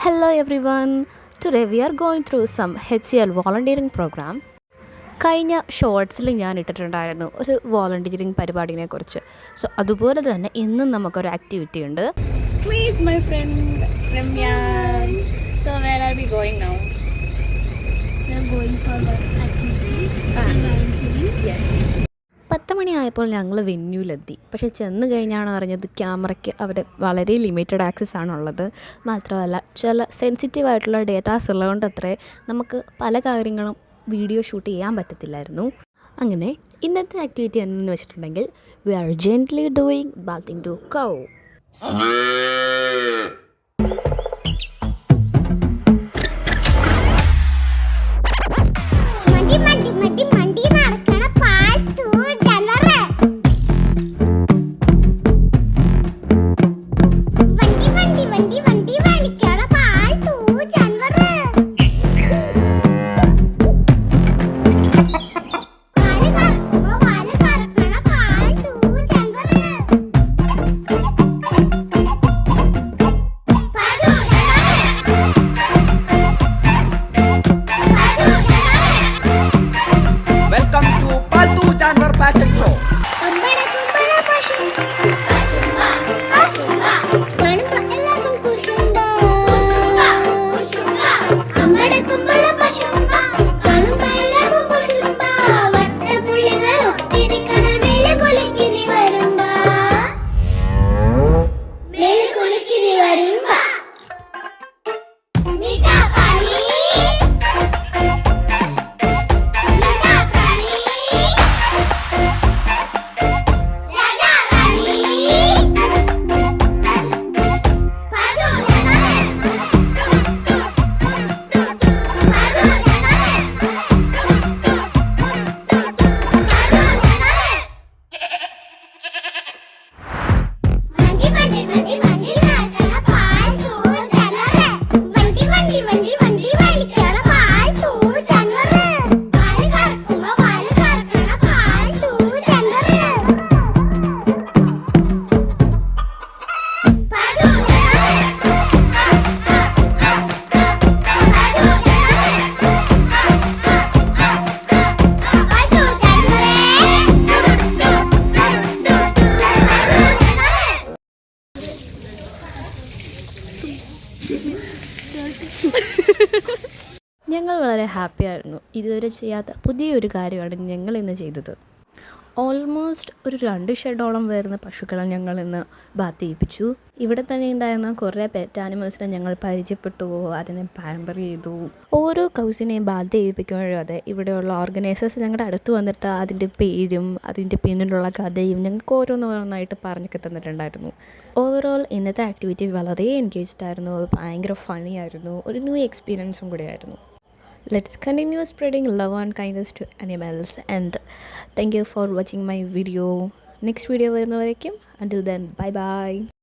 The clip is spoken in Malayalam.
Hello everyone. Today we are going through some HCL volunteering program. കഴിഞ്ഞ ഷോർട്സിൽ ഞാൻ ഇട്ടിട്ടുണ്ടായിരുന്നു ഒരു വോളണ്ടിയറിങ് പരിപാടിനെ കുറിച്ച്. സോ അതുപോലെ തന്നെ ഇന്നും നമുക്കൊരു ആക്ടിവിറ്റി ഉണ്ട്. Meet my friend Ramya. So where are we going now? We are going for one activity. Singing. Yes. 10 മണിയായപ്പോൾ ഞങ്ങൾ വെന്യൂലെത്തി. പക്ഷേ ചെന്ന് കഴിഞ്ഞാണ് അറിഞ്ഞത് ക്യാമറയ്ക്ക് അവിടെ വളരെ ലിമിറ്റഡ് ആക്സസ് ആണുള്ളത്. മാത്രമല്ല ചില സെൻസിറ്റീവ് ആയിട്ടുള്ള ഡേറ്റാസ് ഉള്ളതുകൊണ്ട് അത്രേ നമുക്ക് പല കാര്യങ്ങളും വീഡിയോ ഷൂട്ട് ചെയ്യാൻ പറ്റത്തില്ലായിരുന്നു. അങ്ങനെ ഇന്നത്തെ ആക്ടിവിറ്റി എന്തെന്ന് വെച്ചിട്ടുണ്ടെങ്കിൽ we are gently doing bathing to cow. Fashion show. ഞങ്ങൾ വളരെ ഹാപ്പി ആയിരുന്നു. ഇതുവരെ ചെയ്യാത്ത പുതിയൊരു കാര്യമാണ് ഞങ്ങൾ ഇന്ന് ചെയ്തത്. ഓൾമോസ്റ്റ് ഒരു 2 ഷെഡോളം വരുന്ന പശുക്കളെ ഞങ്ങൾ ഇന്ന് ബാത്ത് ചെയ്യിപ്പിച്ചു. ഇവിടെ തന്നെ ഉണ്ടായിരുന്ന കുറേ പെറ്റ് ആനിമൽസിനെ ഞങ്ങൾ പരിചയപ്പെട്ടു, അതിനെ പാമ്പർ ചെയ്തു. ഓരോ കൗസിനെയും ബാത്ത് ചെയ്യിപ്പിക്കുമ്പോഴും അതെ ഇവിടെയുള്ള ഓർഗനൈസേഴ്സ് ഞങ്ങളുടെ അടുത്ത് വന്നിട്ട് അതിൻ്റെ പേരും അതിൻ്റെ പിന്നിലുള്ള കഥയും ഞങ്ങൾക്ക് ഓരോന്നോരോന്നായിട്ട് പറഞ്ഞൊക്കെ തന്നിട്ടുണ്ടായിരുന്നു. ഓവറോൾ ഇന്നത്തെ ആക്ടിവിറ്റി വളരെ എൻഗേജ്ഡ് ആയിരുന്നു, ഭയങ്കര ഫണി ആയിരുന്നു, ഒരു ന്യൂ എക്സ്പീരിയൻസും കൂടിയായിരുന്നു. Let's continue spreading love and kindness to animals, and thank you for watching my video. Next video വരുന്നവരേക്കും until then bye bye.